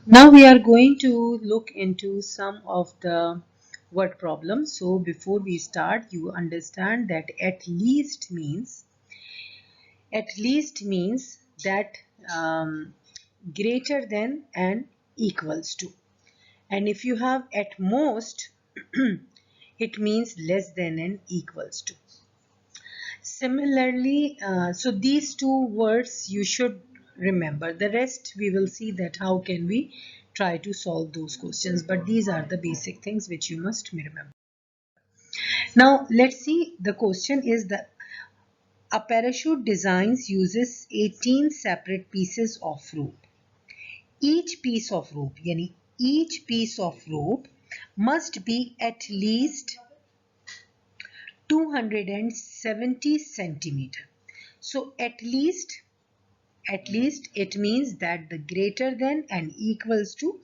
Now we are going to look into some of the word problems. So before we start, you understand that at least means that greater than and equals to. And if you have at most, it means less than and equals to. Similarly, so these two words you should remember. The rest we will see that how can we try to solve those questions. But these are the basic things which you must remember. Now let's see. The question is that a parachute designs uses 18 separate pieces of rope. Each piece of rope must be at least 270 centimeter. So at least it means that the greater than and equals to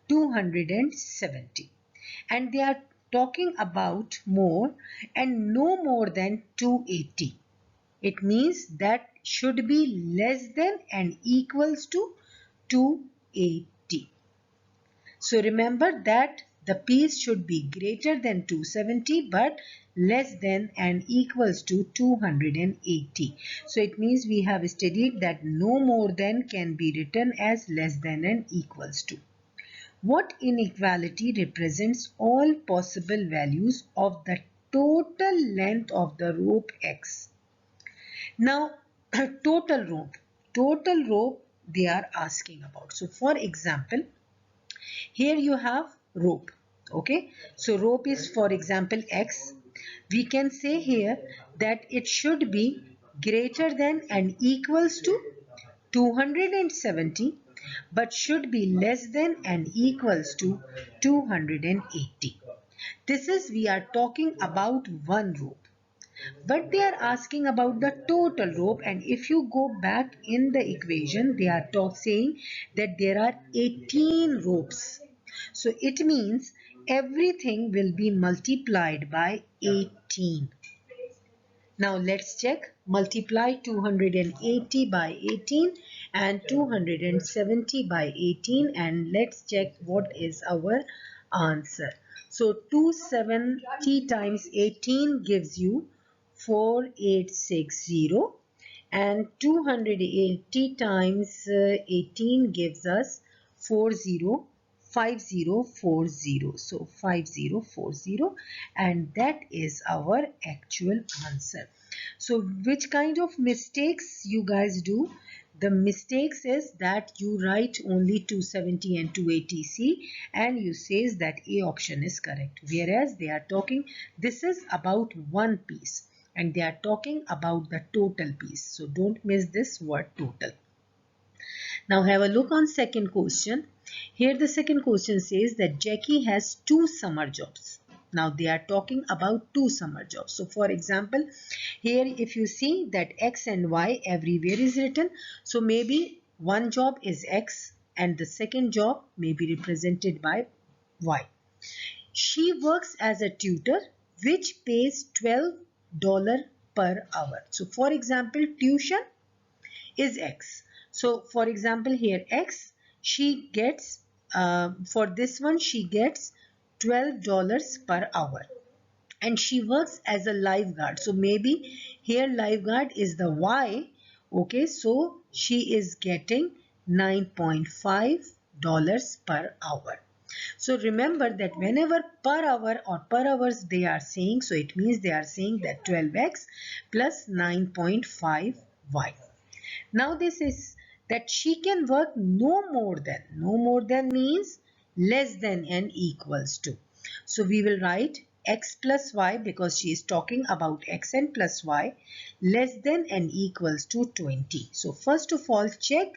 270, and they are talking about more and no more than 280. It means that should be less than and equals to 280. So remember that the piece should be greater than 270 but less than and equals to 280. So it means we have studied that no more than can be written as less than and equals to. What inequality represents all possible values of the total length of the rope X? Now, total rope they are asking about. So for example, here you have rope. Okay, so rope is for example X. We can say here that it should be greater than and equals to 270 but should be less than and equals to 280. This is we are talking about one rope, but they are asking about the total rope, and if you go back in the equation they are saying that there are 18 ropes. So it means everything will be multiplied by 18. Now let's check. Multiply 280 by 18 and 270 by 18, and let's check what is our answer. So 270 times 18 gives you 4860, and 280 times 18 gives us 5040. So 5040, and that is our actual answer. So which kind of mistakes you guys do? The mistakes is that you write only 270 and 280C and you says that A option is correct, whereas they are talking, this is about one piece and they are talking about the total piece. So don't miss this word total. Now have a look on second question. Here the second question says that Jackie has two summer jobs. Now they are talking about two summer jobs. So for example, here if you see that X and Y everywhere is written. So maybe one job is X and the second job may be represented by Y. She works as a tutor which pays $12 per hour. So for example, tuition is X. So for example here X, she gets for this one she gets $12 per hour and she works as a lifeguard. So maybe here lifeguard is the Y. Okay, so she is getting $9.5 per hour. So remember that whenever per hour or per hours they are saying, so it means they are saying that 12x plus 9.5y. Now this is that she can work no more than. No more than means less than and equals to. So we will write x plus y because she is talking about x and plus y less than and equals to 20. So first of all check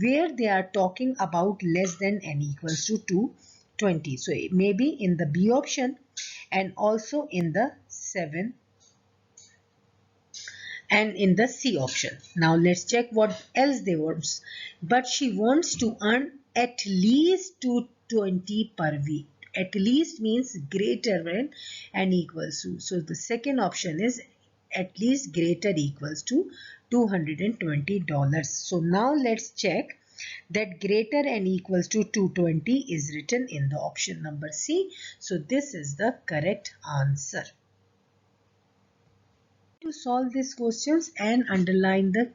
where they are talking about less than and equals to 20. So it may be in the B option and also in the 7 and in the C option. Now let's check what else they want. But she wants to earn at least 220 per week. At least means greater than and equals to. So the second option is at least greater equals to $220. So now let's check that greater and equals to 220 is written in the option number C. So this is the correct answer. To solve these questions and underline the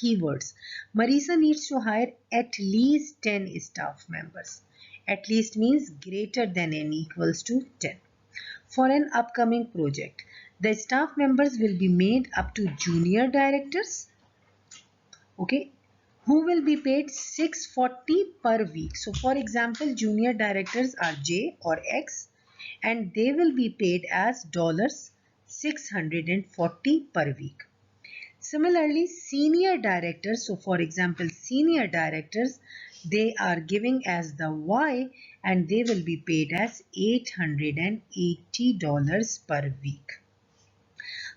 keywords. Marisa needs to hire at least 10 staff members. At least means greater than and equals to 10. For an upcoming project, the staff members will be made up to junior directors, okay, who will be paid 640 per week. So for example, junior directors are J or X and they will be paid as $640 per week. Similarly, senior directors, so for example, senior directors, they are giving as the Y and they will be paid as $880 per week.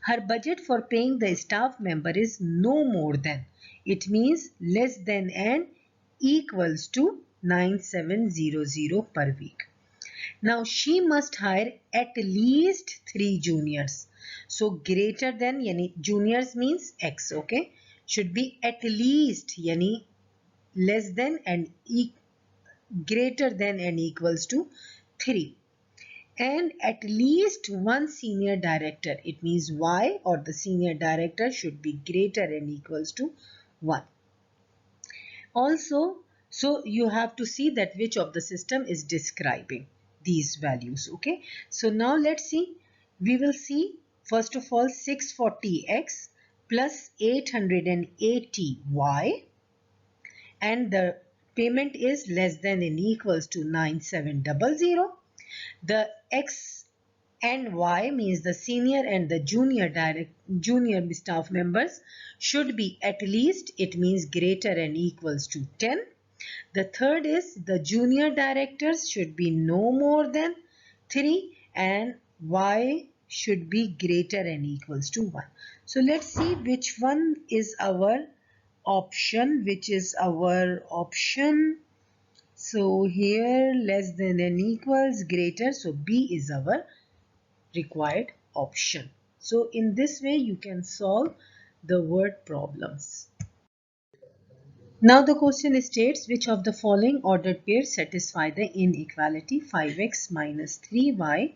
Her budget for paying the staff member is no more than, it means less than and equals to 9700 per week. Now she must hire at least 3 juniors. So greater than yani juniors means X, okay, should be at least yani less than and greater than and equals to 3. And at least one senior director, it means Y or the senior director should be greater and equals to 1. Also, so you have to see that which of the system is describing these values, okay. So now let's see, we will see first of all 640x plus 880y and the payment is less than and equals to 9700. The X and Y means the senior and the junior staff members should be at least, it means greater and equals to 10. The third is the junior directors should be no more than 3 and Y should be greater and equals to 1. So let's see which one is our option, So here less than and equals greater, so B is our required option. So in this way you can solve the word problems. Now the question states which of the following ordered pairs satisfy the inequality 5x minus 3y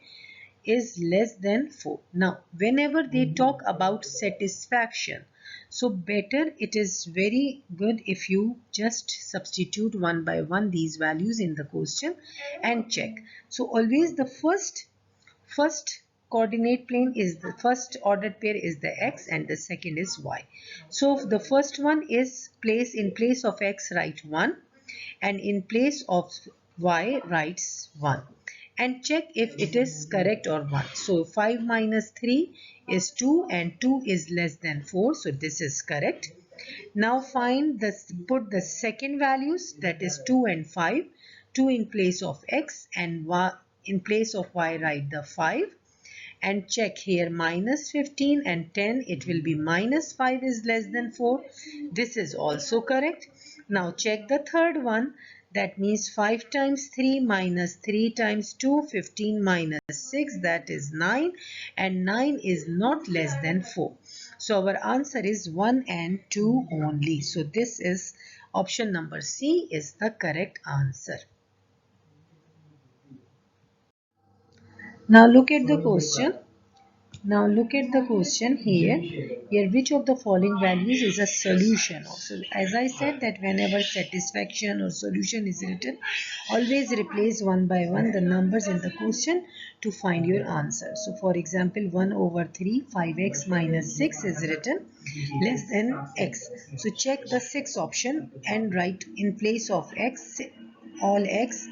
is less than 4. Now whenever they talk about satisfaction, so better it is very good if you just substitute one by one these values in the question and check. So always the first coordinate plane is the first ordered pair is the x and the second is y. So the first one is in place of x write 1 and in place of y writes 1 and check if it is correct or 1. So 5 minus 3 is 2 and 2 is less than 4, so this is correct. Now put the second values, that is 2 and 5, 2 in place of x and in place of y write the 5 and check here minus 15 and 10, it will be minus 5 is less than 4. This is also correct. Now check the third one, that means 5 times 3 minus 3 times 2, 15 minus 6, that is 9 and 9 is not less than 4. So our answer is 1 and 2 only. So this is option number C is the correct answer. Now look at the question. Now look at the question here. Here, which of the following values is a solution? So as I said that whenever satisfaction or solution is written, always replace one by one the numbers in the question to find your answer. So for example, 1 over 3, 5x minus 6 is written less than x. So check the 6 option and write in place of x, all x,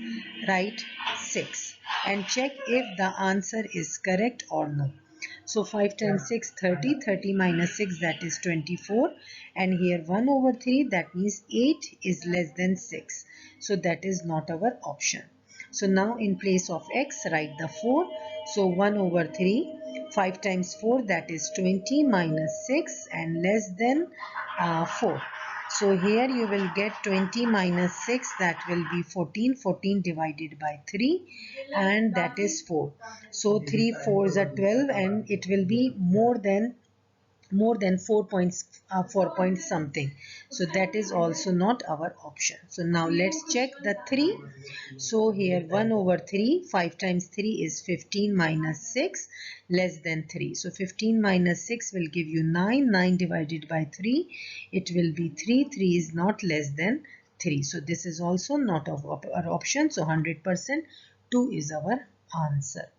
write 6 and check if the answer is correct or no. So 5 times 6, 30, 30 minus 6, that is 24 and here 1 over 3, that means 8 is less than 6. So that is not our option. So now in place of x write the 4. So 1 over 3, 5 times 4, that is 20 minus 6 and less than 4. So here you will get 20 minus 6, that will be 14. 14 divided by 3 and that is 4. So 3 4s are 12 and it will be more than more than 4 point something, so that is also not our option. So now let's check the 3. So here 1 over 3, 5 times 3 is 15 minus 6 less than 3. So 15 minus 6 will give you 9. 9 divided by 3, it will be 3. 3 is not less than 3. So this is also not our option. So 100% 2 is our answer.